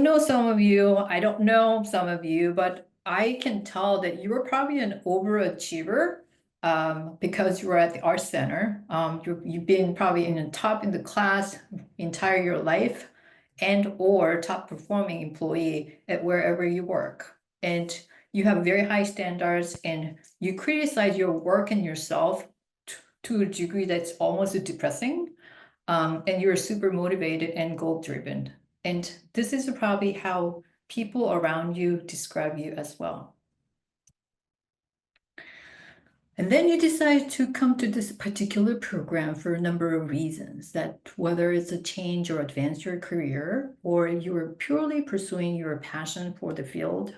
know some of you, I don't know some of you, but I can tell that you were probably an overachiever because you were at the art center. You've been probably in the top in the class entire your life and or top performing employee at wherever you work. And you have very high standards and you criticize your work and yourself to a degree that's almost depressing. And you're super motivated and goal driven. And this is probably how people around you describe you as well. And then you decide to come to this particular program for a number of reasons, that whether it's a change or advance your career, or you're purely pursuing your passion for the field,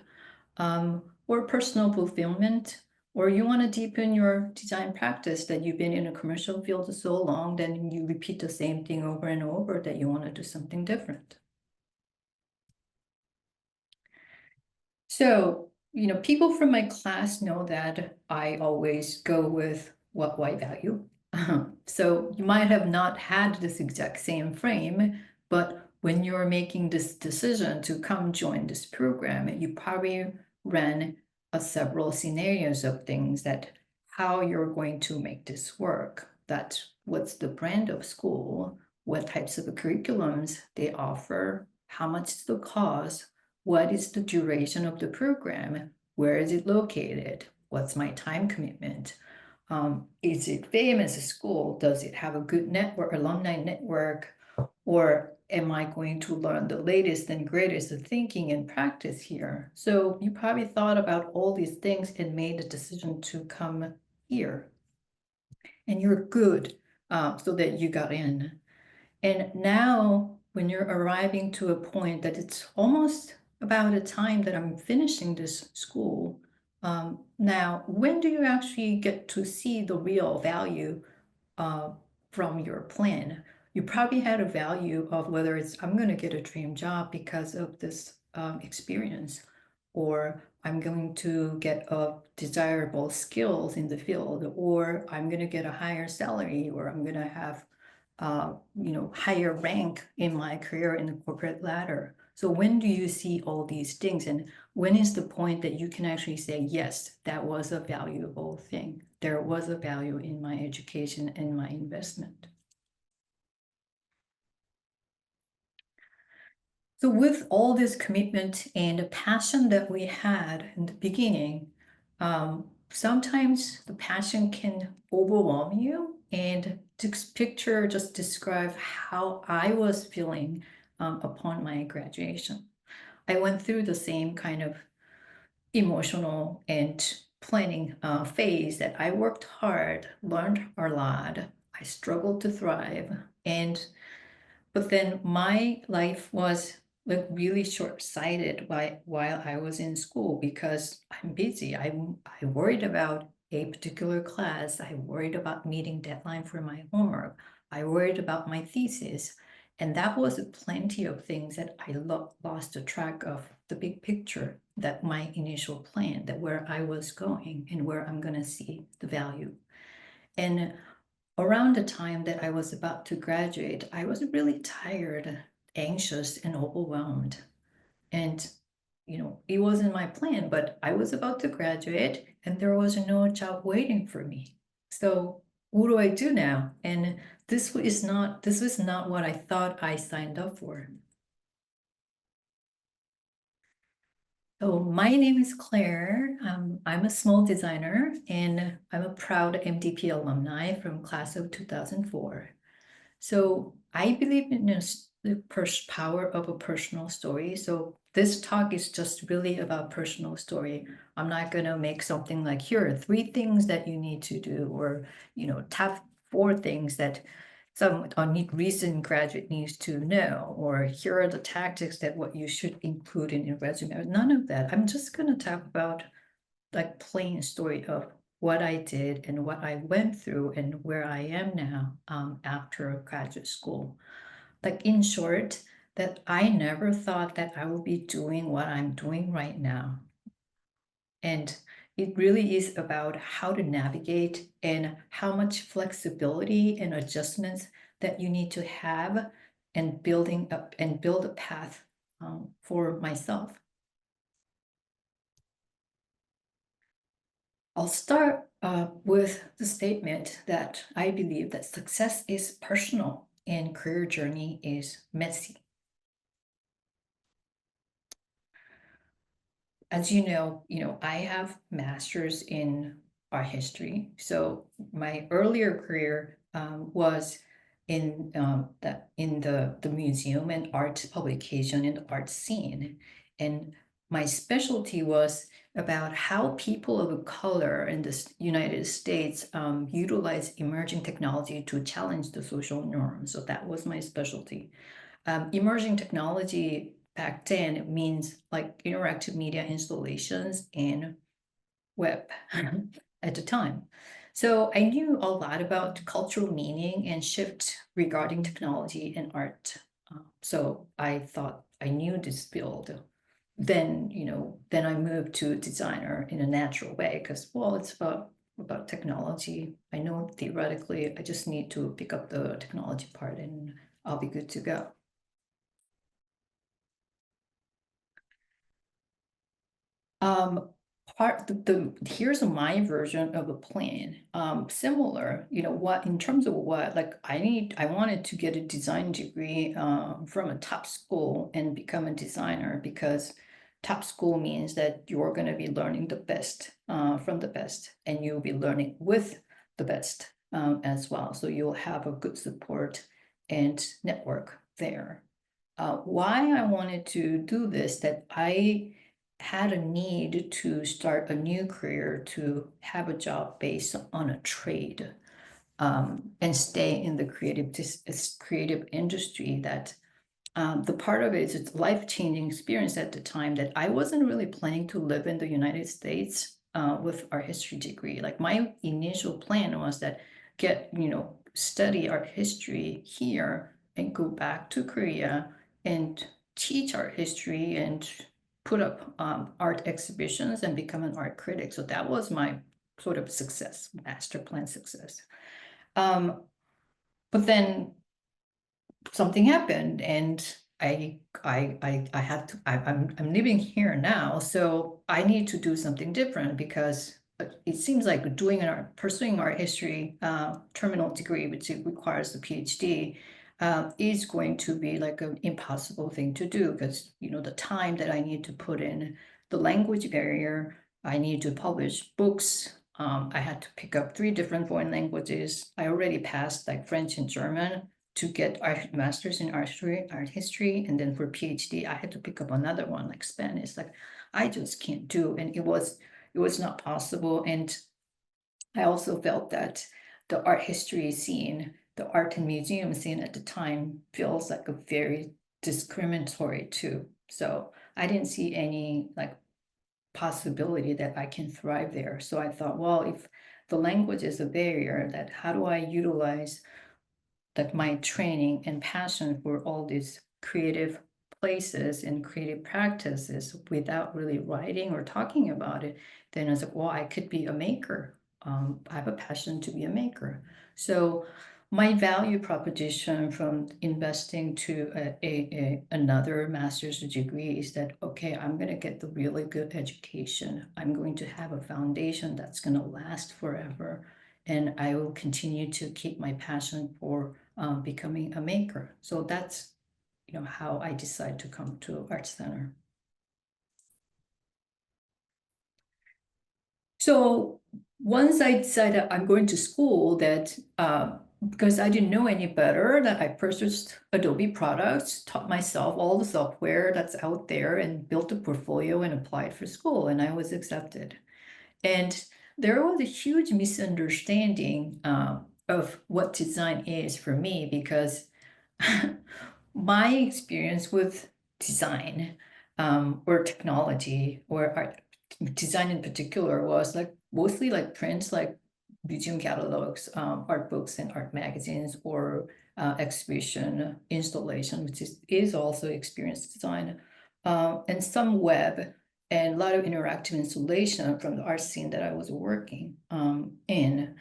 or personal fulfillment, or you want to deepen your design practice that you've been in a commercial field so long, then you repeat the same thing over and over that you want to do something different. So, people from my class know that I always go with what I value. So you might have not had this exact same frame, but when you're making this decision to come join this program, you probably ran several scenarios of things that how you're going to make this work. That what's the brand of school, what types of curriculums they offer, how much is the cost, what is the duration of the program? Where is it located? What's my time commitment? Is it famous school? Does it have a good network, alumni network? Or am I going to learn the latest and greatest of thinking and practice here? So you probably thought about all these things and made the decision to come here. And you're good so that you got in. And now when you're arriving to a point that it's almost about the time that I'm finishing this school, now, when do you actually get to see the real value from your plan? You probably had a value of whether it's, I'm going to get a dream job because of this experience, or I'm going to get a desirable skills in the field, or I'm going to get a higher salary, or I'm going to have higher rank in my career in the corporate ladder. So when do you see all these things? And when is the point that you can actually say, yes, that was a valuable thing. There was a value in my education and my investment. So with all this commitment and passion that we had in the beginning, sometimes the passion can overwhelm you. And this picture just describe how I was feeling upon my graduation. I went through the same kind of emotional and planning phase that I worked hard, learned a lot. I struggled to thrive, but then my life was like really short-sighted while I was in school because I'm busy. I worried about a particular class. I worried about meeting deadline for my homework. I worried about my thesis. And that was plenty of things that I lost the track of the big picture, that my initial plan, that where I was going and where I'm going to see the value. And around the time that I was about to graduate, I was really tired, anxious, and overwhelmed. And, it wasn't my plan, but I was about to graduate and there was no job waiting for me. So what do I do now? And this was not what I thought I signed up for. So my name is Claire. I'm a small designer and I'm a proud MDP alumni from class of 2004. So I believe in the power of a personal story. So this talk is just really about personal story. I'm not going to make something like, here are 3 things that you need to do, or, top 4 things that some recent graduate needs to know, or here are the tactics that what you should include in your resume. None of that. I'm just going to talk about like plain story of what I did and what I went through and where I am now after graduate school. Like in short, that I never thought that I would be doing what I'm doing right now. And it really is about how to navigate and how much flexibility and adjustments that you need to have and build a path for myself. I'll start with the statement that I believe that success is personal and career journey is messy. As you know, I have master's in art history. So my earlier career was in the museum and art publication and art scene. And my specialty was about how people of color in the United States utilize emerging technology to challenge the social norms. So that was my specialty. Emerging technology back then means like interactive media installations and web at the time. So I knew a lot about cultural meaning and shift regarding technology and art. So I thought I knew this field. Then I moved to designer in a natural way because, well, it's about technology. I know theoretically, I just need to pick up the technology part and I'll be good to go. Um, here's my version of a plan. Similar, what in terms of what, like I wanted to get a design degree from a top school and become a designer because top school means that you're going to be learning the best from the best, and you'll be learning with the best as well. So you'll have a good support and network there. Why I wanted to do this, that I had a need to start a new career, to have a job based on a trade, and stay in the creative industry. That the part of it is it's life-changing experience at the time that I wasn't really planning to live in the United States with art history degree. Like my initial plan was that study art history here and go back to Korea and teach art history and put up art exhibitions and become an art critic. So that was my sort of success, master plan success. But then something happened and I had to I'm living here now, so I need to do something different because it seems like pursuing art history terminal degree, which it requires a PhD, is going to be like an impossible thing to do because the time that I need to put in, the language barrier, I need to publish books. I had to pick up 3 different foreign languages. I already passed like French and German to get art master's in art history, and then for PhD, I had to pick up another one like Spanish. Like I just can't do, and it was not possible. And I also felt that the art history scene, the art and museum scene at the time feels like a very discriminatory too. So I didn't see any like possibility that I can thrive there. So I thought, well, if the language is a barrier, that how do I utilize that my training and passion for all these creative places and creative practices without really writing or talking about it, then I was like, well, I could be a maker. I have a passion to be a maker. So my value proposition from investing to another master's degree is that, okay, I'm going to get the really good education. I'm going to have a foundation that's going to last forever. And I will continue to keep my passion for becoming a maker. So that's how I decided to come to ArtCenter. So once I decided I'm going to school, that because I didn't know any better, that I purchased Adobe products, taught myself all the software that's out there, and built a portfolio and applied for school, and I was accepted. And there was a huge misunderstanding of what design is for me because my experience with design or technology or art, design in particular was like mostly like prints, like museum catalogs, art books and art magazines, or exhibition installation, which is also experience design, and some web and a lot of interactive installation from the art scene that I was working in.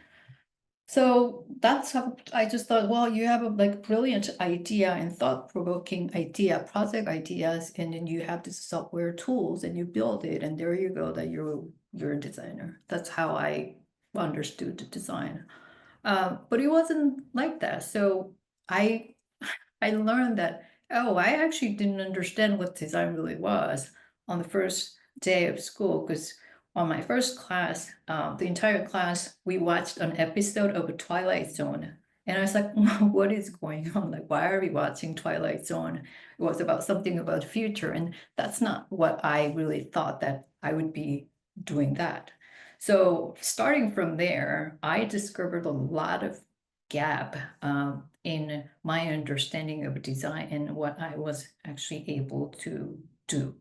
So that's how I just thought, well, you have a like brilliant idea and thought-provoking idea, project ideas, and then you have this software tools and you build it, and there you go, that you're a designer. That's how I understood the design. But it wasn't like that. So I I learned that, oh, I actually didn't understand what design really was on the first day of school, because on my first class, the entire class, we watched an episode of Twilight Zone. And I was like, what is going on? Like, why are we watching Twilight Zone? It was about something about the future. And that's not what I really thought, that I would be doing that. So starting from there, I discovered a lot of gap in my understanding of design and what I was actually able to do.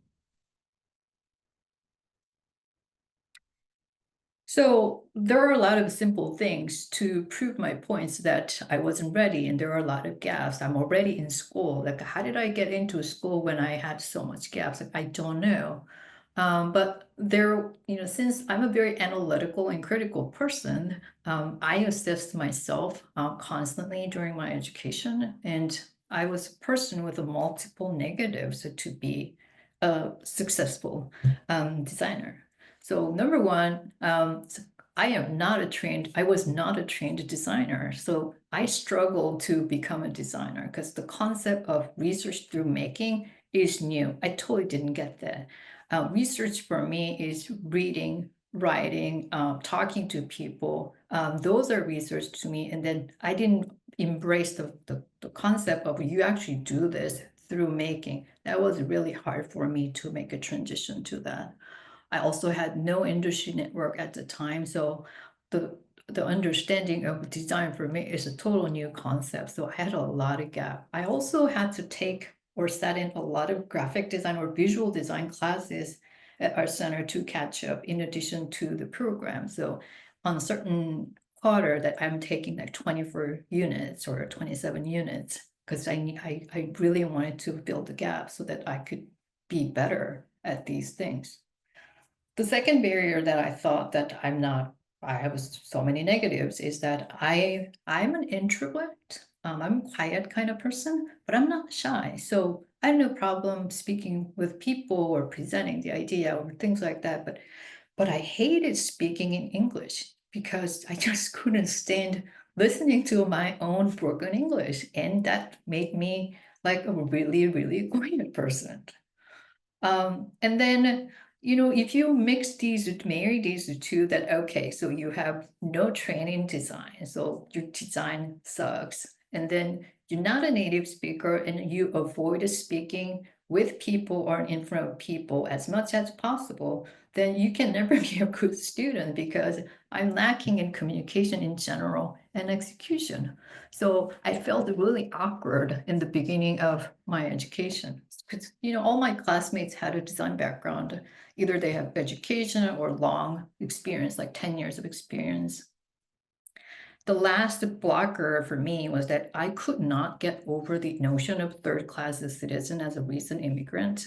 So there are a lot of simple things to prove my points that I wasn't ready, and there are a lot of gaps. I'm already in school. Like, how did I get into school when I had so much gaps? Like, I don't know. But there, since I'm a very analytical and critical person, I assessed myself constantly during my education, and I was a person with a multiple negatives to be a successful designer. So number one, I was not a trained designer. So I struggled to become a designer because the concept of research through making is new. I totally didn't get that. Research for me is reading, writing, talking to people. Those are research to me. And then I didn't embrace the concept of you actually do this through making. That was really hard for me to make a transition to that. I also had no industry network at the time, so the the understanding of design for me is a total new concept. So I had a lot of gap. I also had to take or set in a lot of graphic design or visual design classes at our center to catch up in addition to the program. So on a certain quarter that I'm taking like 24 units or 27 units, because I really wanted to build the gap so that I could be better at these things. The second barrier that I thought that I have so many negatives, is that I'm an introvert. I'm a quiet kind of person, but I'm not shy. So I have no problem speaking with people or presenting the idea or things like that. But I hated speaking in English because I just couldn't stand listening to my own broken English. And that made me like a really, really quiet person. And then, if you marry these two, that okay, so you have no training design, so your design sucks. And then you're not a native speaker and you avoid speaking with people or in front of people as much as possible, then you can never be a good student, because I'm lacking in communication in general and execution. So I felt really awkward in the beginning of my education, because all my classmates had a design background. Either they have education or long experience, like 10 years of experience. The last blocker for me was that I could not get over the notion of third class citizen as a recent immigrant.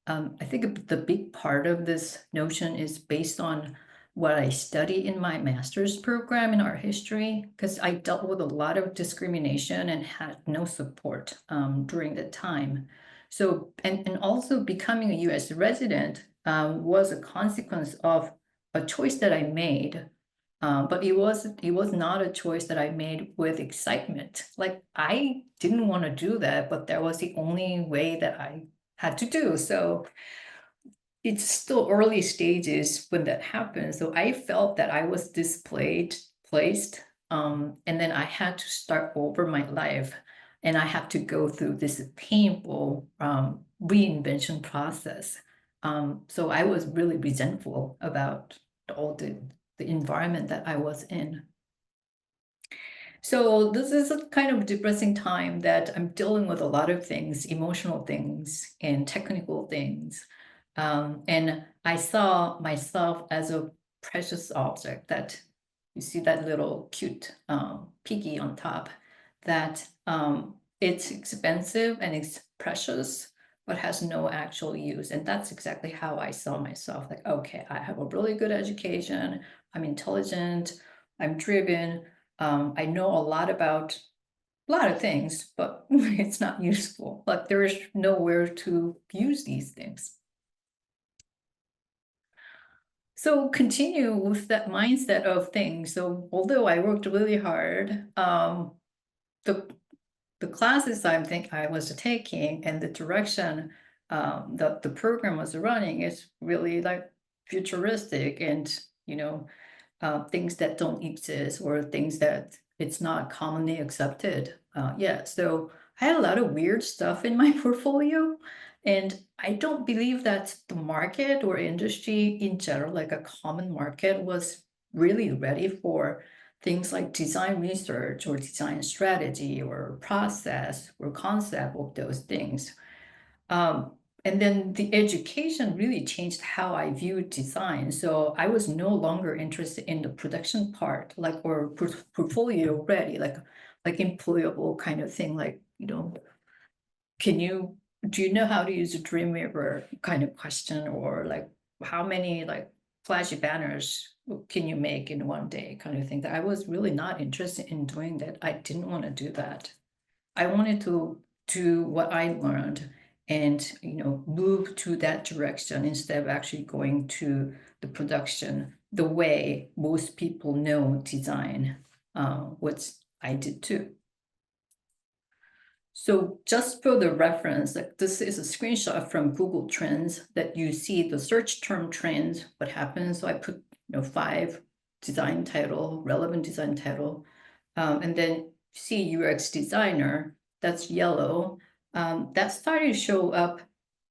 I think the big part of this notion is based on what I study in my master's program in art history, because I dealt with a lot of discrimination and had no support during that time. So, and also becoming a US resident was a consequence of a choice that I made. But it was not a choice that I made with excitement. Like, I didn't want to do that, but that was the only way that I had to do. So it's still early stages when that happens. So I felt that I was placed, and then I had to start over my life, and I had to go through this painful reinvention process. So I was really resentful about all the environment that I was in. So this is a kind of depressing time that I'm dealing with a lot of things, emotional things and technical things. And I saw myself as a precious object, that you see that little cute piggy on top, that it's expensive and it's precious, but has no actual use. And that's exactly how I saw myself. Like, okay, I have a really good education, I'm intelligent, I'm driven, I know a lot about a lot of things, but it's not useful. Like there is nowhere to use these things. So continue with that mindset of things. So although I worked really hard, the the classes I was taking and the direction that the program was running is really like futuristic and things that don't exist or things that it's not commonly accepted. Yeah, so I had a lot of weird stuff in my portfolio, and I don't believe that the market or industry in general, like a common market, was really ready for things like design research or design strategy or process or concept of those things. Um, and then the education really changed how I viewed design. So I was no longer interested in the production part, like or portfolio ready, like employable kind of thing. Like, do you know how to use a Dreamweaver kind of question, or like how many like flashy banners can you make in one day kind of thing. That I was really not interested in doing that. I didn't want to do that. I wanted to do what I learned and move to that direction instead of actually going to the production the way most people know design, which I did too. So just for the reference, like this is a screenshot from Google Trends that you see the search term trends, what happens. So I put 5 design title, relevant design title, and then see UX designer, that's yellow. That started to show up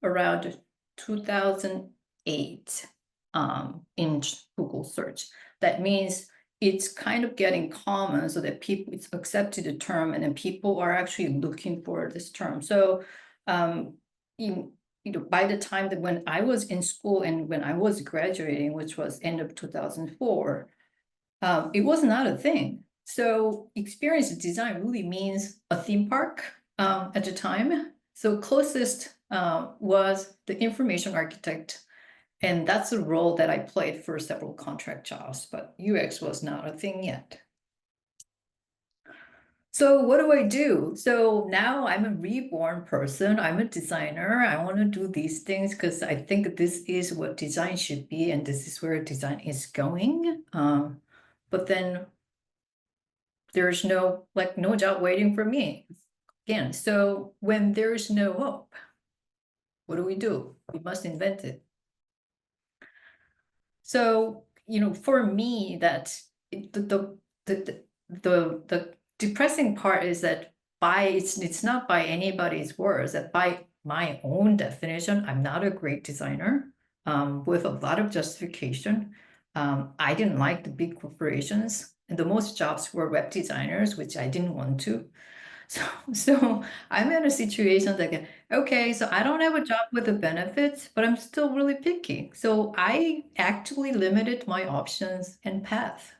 around 2008 in Google search. That means it's kind of getting common so that people, it's accepted the term and then people are actually looking for this term. So by the time that when I was in school and when I was graduating, which was end of 2004, it was not a thing. So experience design really means a theme park at the time. So closest was the information architect, and that's a role that I played for several contract jobs, but UX was not a thing yet. So what do I do? So now I'm a reborn person. I'm a designer. I want to do these things because I think this is what design should be, and this is where design is going. But then there's no job waiting for me again. So when there's no hope, what do? We must invent it. So, for me, that the depressing part is that it's not by anybody's words, that by my own definition, I'm not a great designer, with a lot of justification. I didn't like the big corporations, and the most jobs were web designers, which I didn't want to. So I'm in a situation like, okay, so I don't have a job with the benefits, but I'm still really picky. So I actually limited my options and path.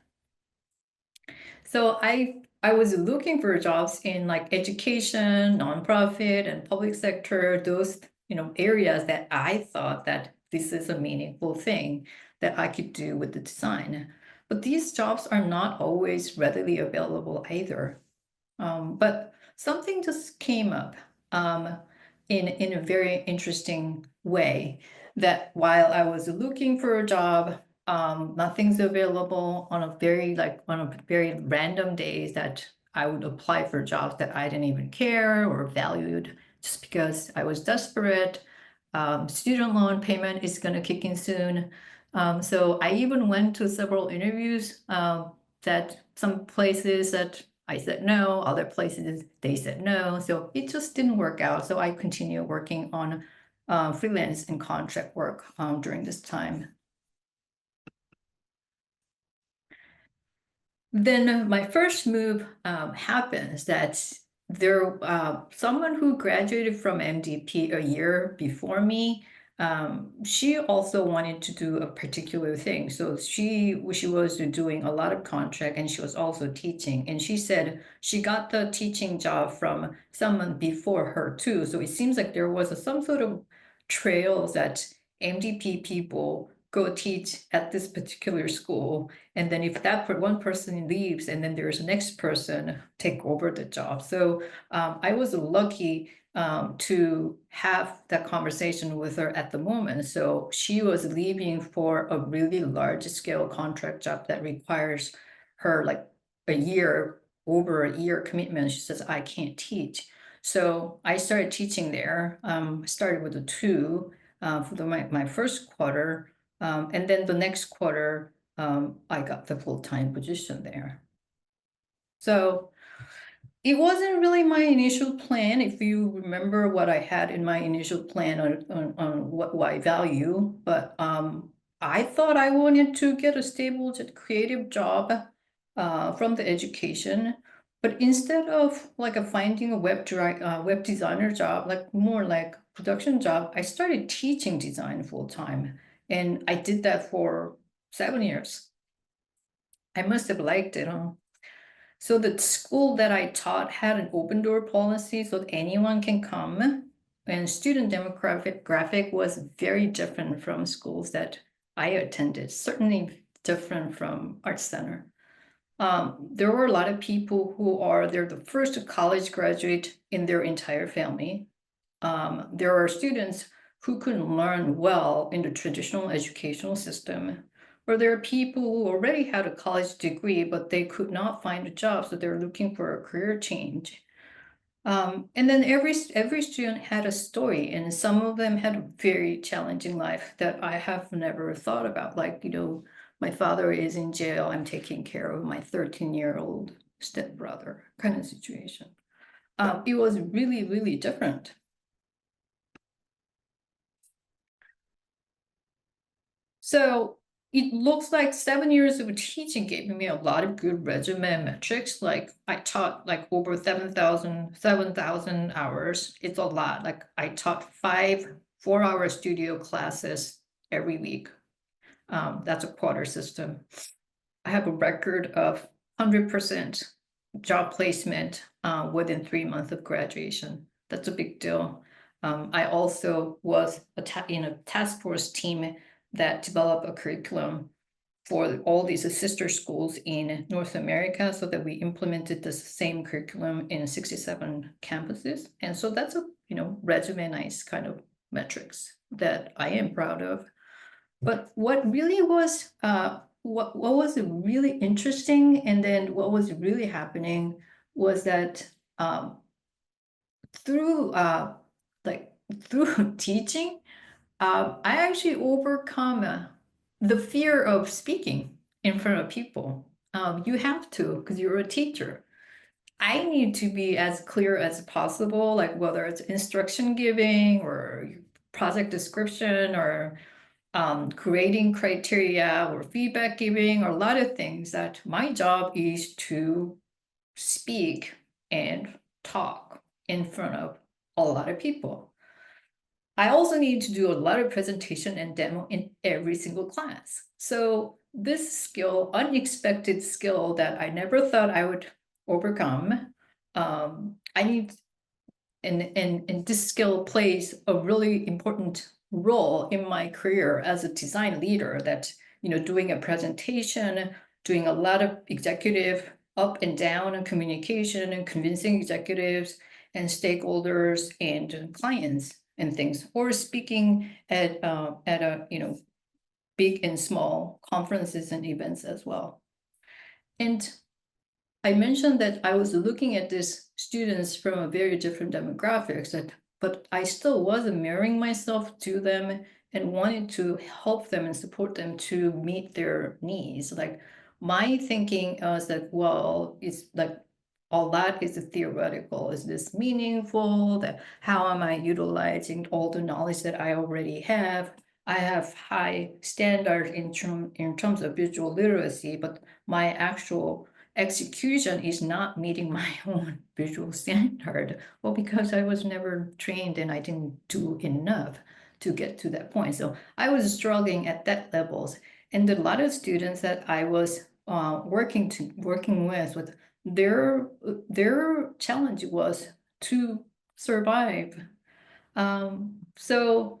So I was looking for jobs in like education, nonprofit, and public sector, those areas that I thought that this is a meaningful thing that I could do with the design. But these jobs are not always readily available either. But something just came up in a very interesting way, that while I was looking for a job, nothing's available on a very random days that I would apply for jobs that I didn't even care or valued just because I was desperate. Student loan payment is going to kick in soon. So I even went to several interviews that some places that I said no, other places they said no. So it just didn't work out. So I continued working on freelance and contract work during this time. Then my first move happens that someone who graduated from MDP a year before me, she also wanted to do a particular thing. So she was doing a lot of contract and she was also teaching. And she said she got the teaching job from someone before her too. So it seems like there was some sort of trails that MDP people go teach at this particular school. And then if that one person leaves, and then there's the next person take over the job. So I was lucky to have that conversation with her at the moment. So she was leaving for a really large scale contract job that requires her like over a year commitment. She says, I can't teach. So I started teaching there. Started with a 2 for my first quarter. And then the next quarter, I got the full-time position there. So it wasn't really my initial plan. If you remember what I had in my initial plan on what why value, but I thought I wanted to get a stable creative job from the education. But instead of like finding a web designer job, like more like production job, I started teaching design full time. And I did that for 7 years. I must have liked it, huh? So the school that I taught had an open door policy so that anyone can come. And student demographic was very different from schools that I attended, certainly different from ArtCenter. There were a lot of people they're the first college graduate in their entire family. There are students who couldn't learn well in the traditional educational system, or there are people who already had a college degree, but they could not find a job, so they're looking for a career change. And then every student had a story, and some of them had a very challenging life that I have never thought about. Like, my father is in jail, I'm taking care of my 13-year-old stepbrother kind of situation. It was really, really different. So it looks like 7 years of teaching gave me a lot of good resume metrics. Like I taught like over 7,000 hours. It's a lot. Like I taught 5 4-hour studio classes every week. That's a quarter system. I have a record of 100% job placement within 3 months of graduation. That's a big deal. I also was in a task force team that developed a curriculum for all these sister schools in North America so that we implemented the same curriculum in 67 campuses. And so that's a resume nice kind of metrics that I am proud of. But what really was what was really interesting, and then what was really happening was that through through teaching, I actually overcome the fear of speaking in front of people. You have to, because you're a teacher. I need to be as clear as possible, like whether it's instruction giving or project description or creating criteria or feedback giving, or a lot of things that my job is to speak and talk in front of a lot of people. I also need to do a lot of presentation and demo in every single class. So this skill, unexpected skill that I never thought I would overcome, I need, and this skill plays a really important role in my career as a design leader, that, doing a presentation, doing a lot of executive up and down and communication and convincing executives and stakeholders and clients and things, or speaking at a big and small conferences and events as well. And I mentioned that I was looking at these students from a very different demographics, but I still wasn't mirroring myself to them and wanted to help them and support them to meet their needs. Like my thinking was that, well, it's like all that is theoretical. Is this meaningful? That how am I utilizing all the knowledge that I already have? I have high standards in terms of visual literacy, but my actual execution is not meeting my own visual standard. Well, because I was never trained and I didn't do enough to get to that point. So I was struggling at that levels. And a lot of students that I was working with their challenge was to survive. So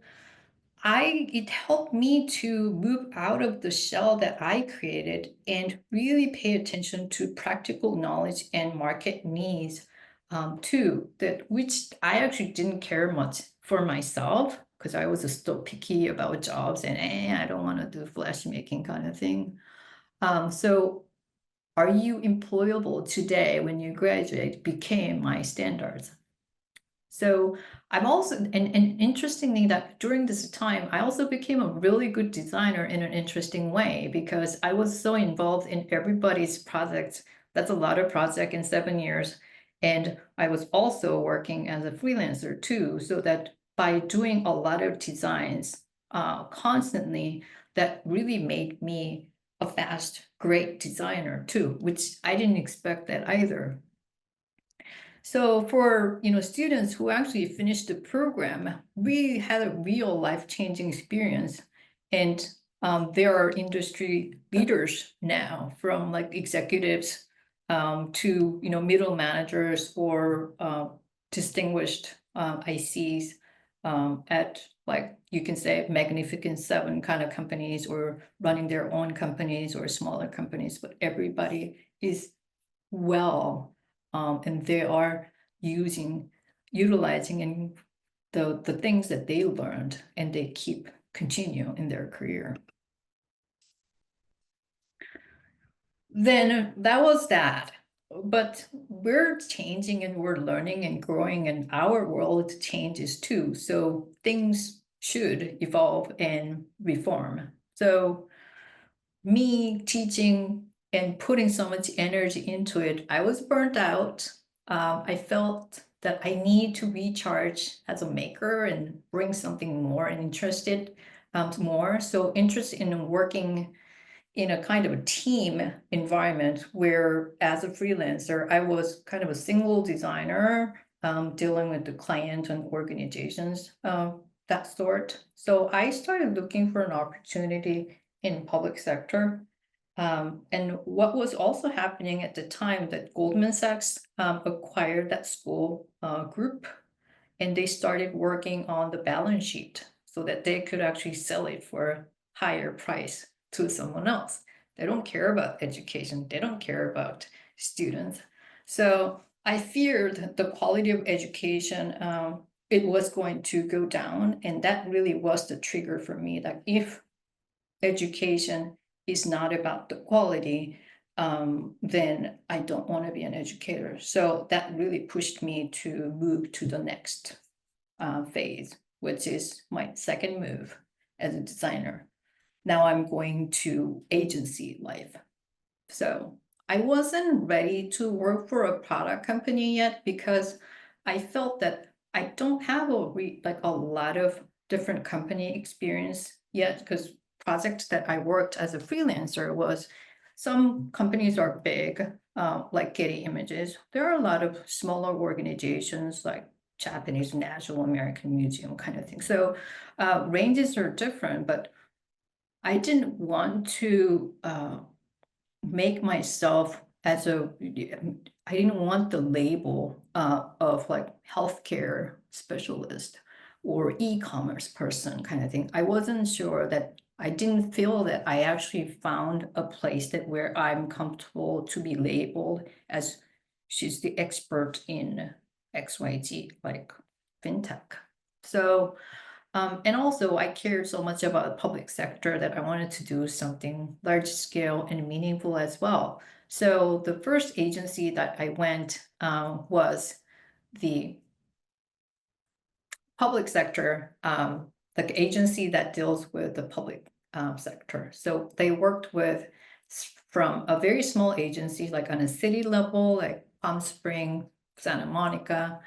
it helped me to move out of the shell that I created and really pay attention to practical knowledge and market needs too, which I actually didn't care much for myself because I was still picky about jobs and I don't want to do flash making kind of thing. So are you employable today when you graduate became my standards. So I'm also, and interestingly, that during this time, I also became a really good designer in an interesting way because I was so involved in everybody's projects. That's a lot of project in 7 years. And I was also working as a freelancer too, so that by doing a lot of designs constantly, that really made me a fast, great designer too, which I didn't expect that either. So for students who actually finished the program, we had a real life-changing experience, and there are industry leaders now, from like executives to middle managers or distinguished ICs at, like, you can say Magnificent Seven kind of companies, or running their own companies or smaller companies, but everybody is well, and they are utilizing and the things that they learned, and they continue in their career. Then that was that. But we're changing and we're learning and growing, and our world changes too. So things should evolve and reform. So me teaching and putting so much energy into it, I was burnt out. I felt that I need to recharge as a maker and bring something more and interested more. So interested in working in a kind of a team environment where, as a freelancer, I was kind of a single designer dealing with the client and organizations, that sort. So I started looking for an opportunity in public sector. And what was also happening at the time, that Goldman Sachs acquired that school group, and they started working on the balance sheet so that they could actually sell it for a higher price to someone else. They don't care about education. They don't care about students. So I feared the quality of education, it was going to go down. And that really was the trigger for me, that if education is not about the quality, then I don't want to be an educator. So that really pushed me to move to the next phase, which is my second move as a designer. Now I'm going to agency life. So I wasn't ready to work for a product company yet because I felt that I don't have a lot of different company experience yet, because projects that I worked as a freelancer was, some companies are big, like Getty Images. There are a lot of smaller organizations like Japanese National American Museum kind of thing. So ranges are different, but I didn't want to make myself as I didn't want the label of like healthcare specialist or e-commerce person kind of thing. I wasn't sure that, I didn't feel that I actually found a place that where I'm comfortable to be labeled as she's the expert in XYZ, like fintech. So and also, I cared so much about the public sector that I wanted to do something large scale and meaningful as well. So the first agency that I went was the public sector, the agency that deals with the public sector. So they worked with, from a very small agency, like on a city level, like Palm Spring, Santa Monica,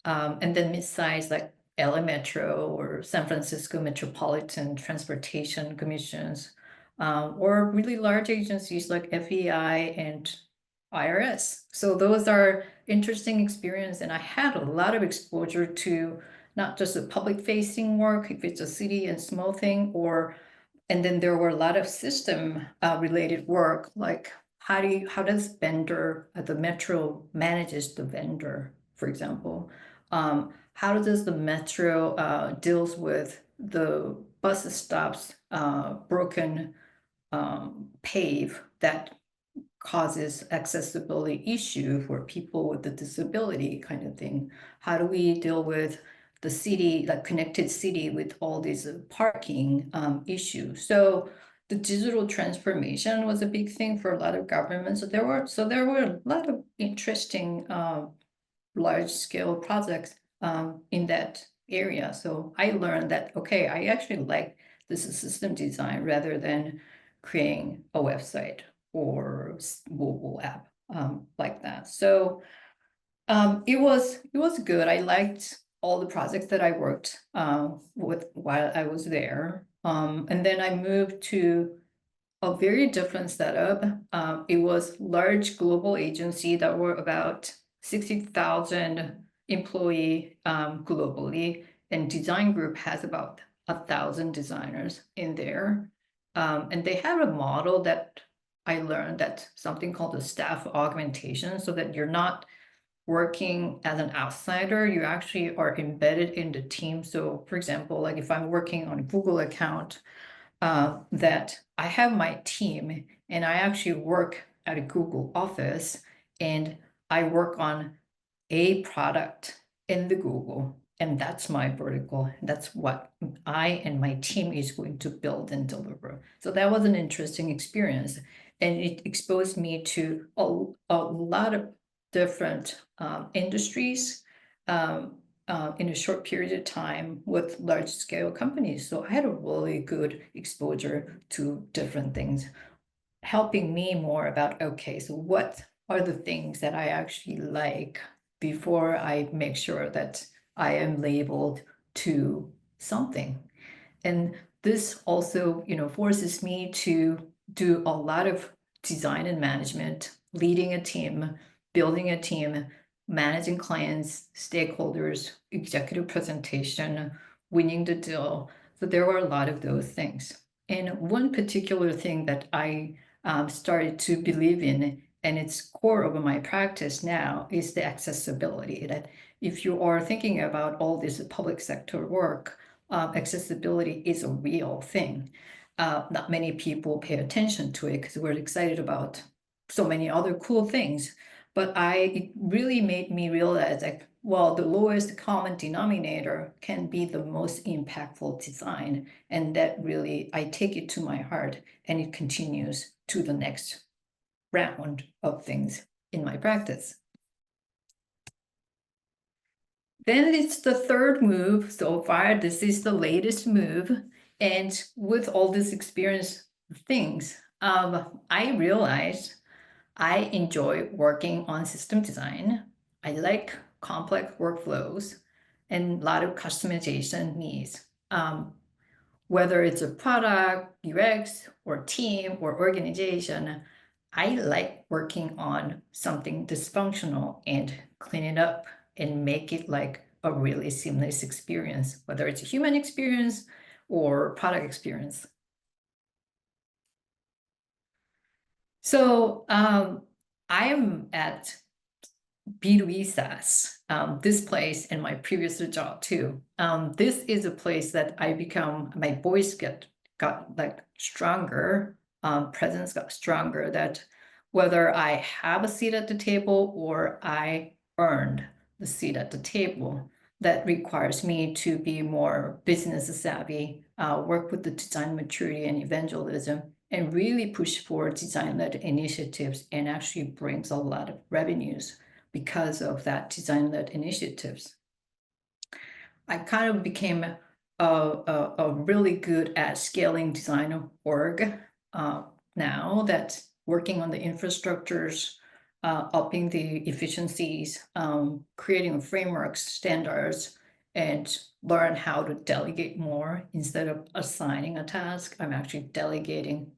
and then mid-size like LA Metro or San Francisco Metropolitan Transportation Commissions, or really large agencies like FEI and IRS. So those are interesting experience, and I had a lot of exposure to not just the public facing work, if it's a city and small thing, and then there were a lot of system related work, like how does vendor, the metro manages the vendor, for example. How does the metro deals with the bus stops, broken pave that causes accessibility issue for people with a disability kind of thing. How do we deal with the city, the connected city with all these parking issues? So the digital transformation was a big thing for a lot of governments. So there were a lot of interesting large scale projects in that area. So I learned that, okay, I actually like this system design rather than creating a website or mobile app like that. So it was good. I liked all the projects that I worked with while I was there. And then I moved to a very different setup. It was large global agency that were about 60,000 employee globally, and design group has about 1,000 designers in there. And they have a model that I learned, that's something called the staff augmentation, so that you're not working as an outsider, you actually are embedded in the team. So for example, like if I'm working on a Google account, that I have my team and I actually work at a Google office and I work on a product in the Google, and that's my vertical. That's what I and my team is going to build and deliver. So that was an interesting experience, and it exposed me to a lot of different industries in a short period of time with large scale companies. So I had a really good exposure to different things, helping me more about, okay, so what are the things that I actually like before I make sure that I am labeled to something. And this also, forces me to do a lot of design and management, leading a team, building a team, managing clients, stakeholders, executive presentation, winning the deal. So there were a lot of those things. And one particular thing that I started to believe in, and it's core of my practice now, is the accessibility. That if you are thinking about all this public sector work, accessibility is a real thing. Not many people pay attention to it because we're excited about so many other cool things. But it really made me realize that, well, the lowest common denominator can be the most impactful design. And that really, I take it to my heart, and it continues to the next round of things in my practice. Then it's the third move so far. This is the latest move. And with all this experience things, I realized I enjoy working on system design. I like complex workflows and a lot of customization needs. Whether it's a product, UX, or team, or organization, I like working on something dysfunctional and clean it up and make it like a really seamless experience, whether it's a human experience or product experience. So I am at B2B SaaS, this place and my previous job too. This is a place that my voice got like stronger, presence got stronger, that whether I have a seat at the table or I earned the seat at the table, that requires me to be more business savvy, work with the design maturity and evangelism, and really push for design-led initiatives, and actually brings a lot of revenues because of that design-led initiatives. I kind of became a really good at scaling design org now, that working on the infrastructures, upping the efficiencies, creating frameworks, standards, and learn how to delegate more instead of assigning a task. I'm actually delegating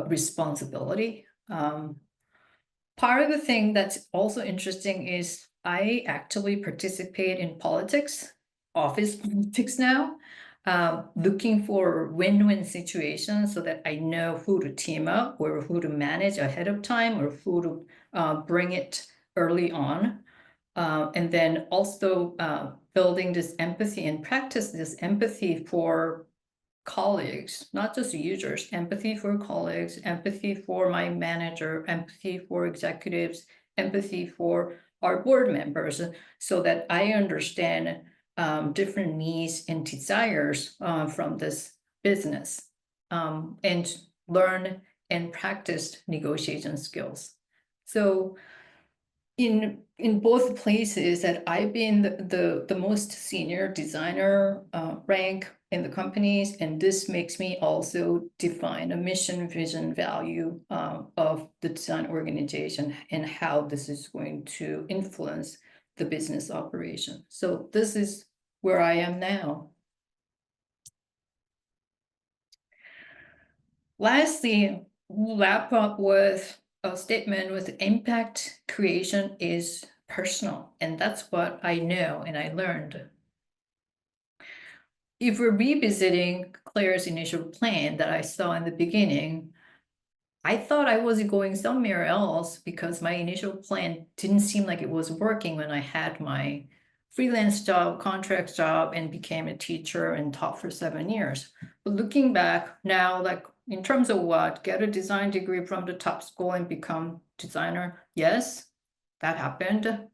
responsibility. Part of the thing that's also interesting is I actually participate in politics, office politics now, looking for win-win situations so that I know who to team up or who to manage ahead of time or who to bring it early on. And then also building this empathy and practice this empathy for colleagues, not just users, empathy for colleagues, empathy for my manager, empathy for executives, empathy for our board members, so that I understand different needs and desires from this business, and learn and practice negotiation skills. So in both places that I've been the most senior designer rank in the companies, and this makes me also define a mission, vision, value of the design organization and how this is going to influence the business operation. So this is where I am now. Lastly, we'll wrap up with a statement with impact creation is personal. And that's what I know and I learned. If we're revisiting Claire's initial plan that I saw in the beginning, I thought I was going somewhere else because my initial plan didn't seem like it was working when I had my freelance job, contract job, and became a teacher and taught for 7 years. But looking back now, like in terms of what, get a design degree from the top school and become designer, yes, that happened.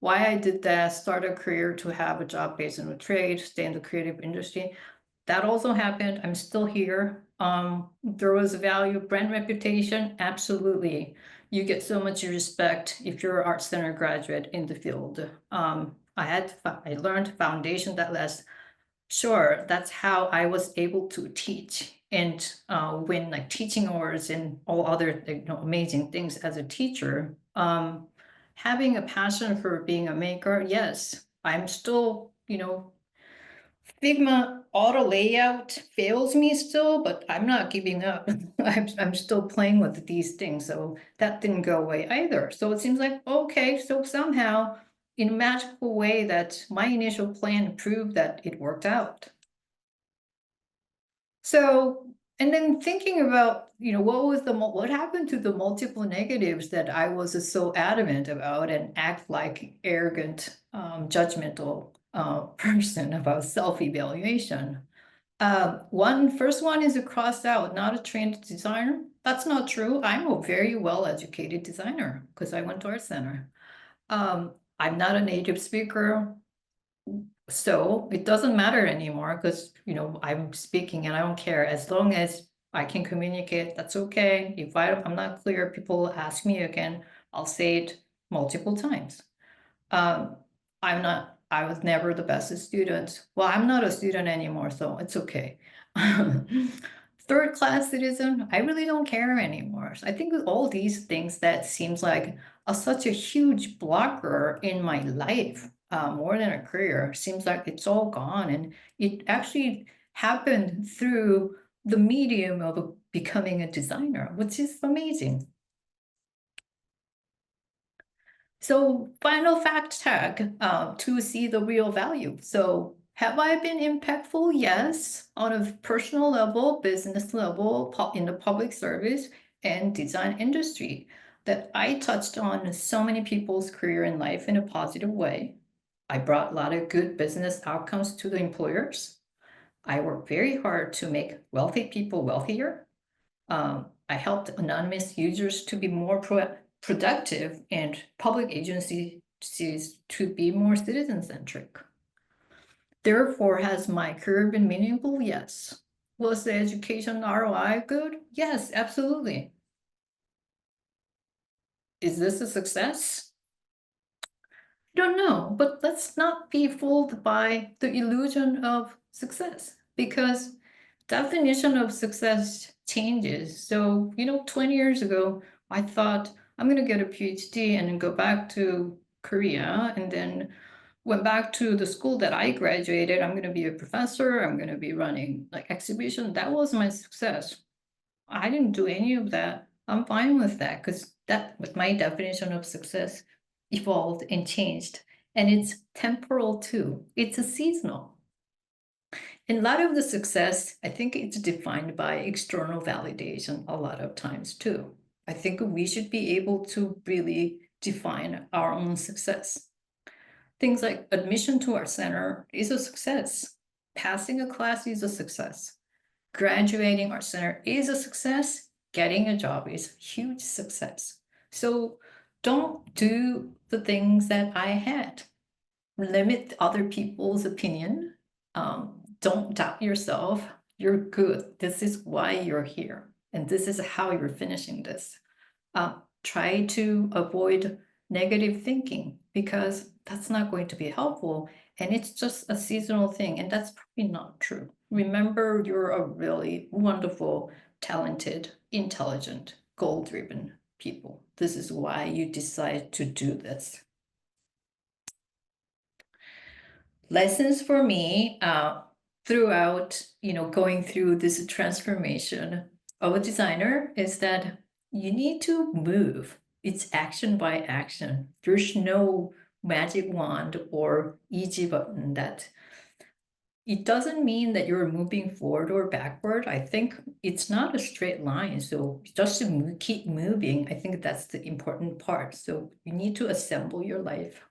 Why I did that, start a career to have a job based on a trade, stay in the creative industry, that also happened. I'm still here. There was a value, brand reputation, absolutely. You get so much respect if you're an ArtCenter graduate in the field. I learned foundation that lasts. Sure, that's how I was able to teach and win like teaching awards and all other amazing things as a teacher. Having a passion for being a maker, yes, I'm still, Figma auto layout fails me still, but I'm not giving up. I'm still playing with these things, so that didn't go away either. So it seems like, okay, so somehow in a magical way that my initial plan proved that it worked out. So, and then thinking about, what happened to the multiple negatives that I was so adamant about and act like arrogant, judgmental person about self-evaluation. First one is a crossed out, not a trained designer. That's not true. I'm a very well-educated designer because I went to ArtCenter. I'm not a native speaker. So it doesn't matter anymore because, I'm speaking and I don't care. As long as I can communicate, that's okay. If I'm not clear, people ask me again, I'll say it multiple times. I was never the best student. Well, I'm not a student anymore, so it's okay. Third class citizen, I really don't care anymore. So I think with all these things that seems like such a huge blocker in my life, more than a career, seems like it's all gone. And it actually happened through the medium of becoming a designer, which is amazing. So final fact check to see the real value. So have I been impactful? Yes, on a personal level, business level, in the public service and design industry, that I touched on so many people's career and life in a positive way. I brought a lot of good business outcomes to the employers. I worked very hard to make wealthy people wealthier. I helped anonymous users to be more productive and public agencies to be more citizen-centric. Therefore, has my career been meaningful? Yes. Was the education ROI good? Yes, absolutely. Is this a success? I don't know, but let's not be fooled by the illusion of success because definition of success changes. So, 20 years ago, I thought I'm going to get a PhD and then go back to Korea and then went back to the school that I graduated. I'm going to be a professor. I'm going to be running like exhibition. That was my success. I didn't do any of that. I'm fine with that because that was my definition of success evolved and changed. And it's temporal too. It's a seasonal. And a lot of the success, I think it's defined by external validation a lot of times too. I think we should be able to really define our own success. Things like admission to our center is a success. Passing a class is a success. Graduating Art Center is a success. Getting a job is a huge success. So don't do the things that I had. Limit other people's opinion. Don't doubt yourself. You're good. This is why you're here. And this is how you're finishing this. Try to avoid negative thinking because that's not going to be helpful. And it's just a seasonal thing. And that's probably not true. Remember, you're a really wonderful, talented, intelligent, goal-driven people. This is why you decide to do this. Lessons for me throughout, going through this transformation of a designer is that you need to move. It's action by action. There's no magic wand or easy button that it doesn't mean that you're moving forward or backward. I think it's not a straight line. So just to keep moving, I think that's the important part. So you need to assemble your life.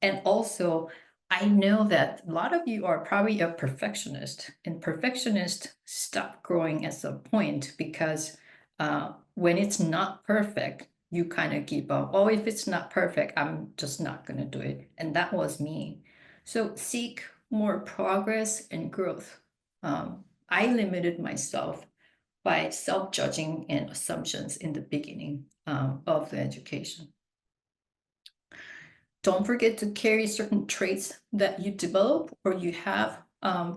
And also, I know that a lot of you are probably a perfectionist, and perfectionists stop growing at some point because when it's not perfect, you kind of give up. Oh, if it's not perfect, I'm just not going to do it. And that was me. So seek more progress and growth. I limited myself by self-judging and assumptions in the beginning of the education. Don't forget to carry certain traits that you develop or you have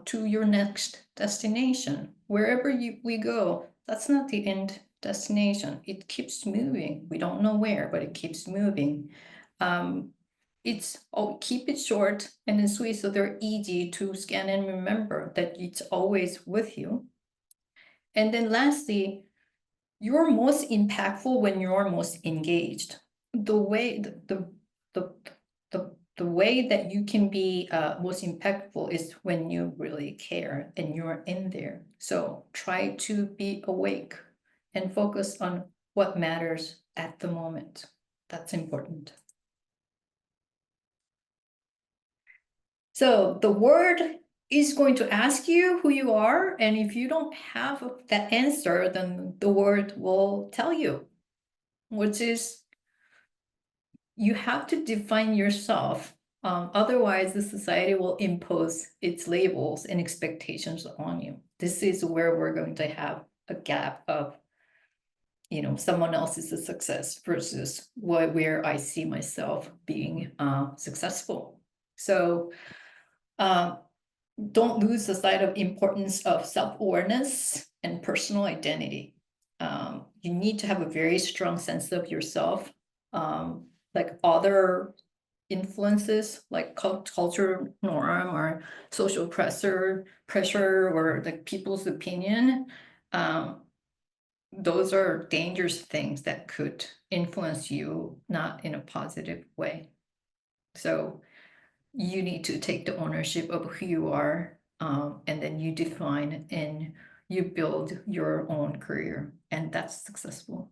to your next destination. Wherever we go, that's not the end destination. It keeps moving. We don't know where, but it keeps moving. Keep it short and sweet so they're easy to scan and remember that it's always with you. And then lastly, you're most impactful when you're most engaged. The way the way that you can be most impactful is when you really care and you're in there. So try to be awake and focus on what matters at the moment. That's important. So the word is going to ask you who you are, and if you don't have that answer, then the word will tell you, which is you have to define yourself. Otherwise, the society will impose its labels and expectations on you. This is where we're going to have a gap of, someone else's a success versus where I see myself being successful. So don't lose the sight of importance of self-awareness and personal identity. You need to have a very strong sense of yourself. Like other influences like culture norm or social pressure or like people's opinion, those are dangerous things that could influence you not in a positive way. So you need to take the ownership of who you are, and then you define and you build your own career, and that's successful.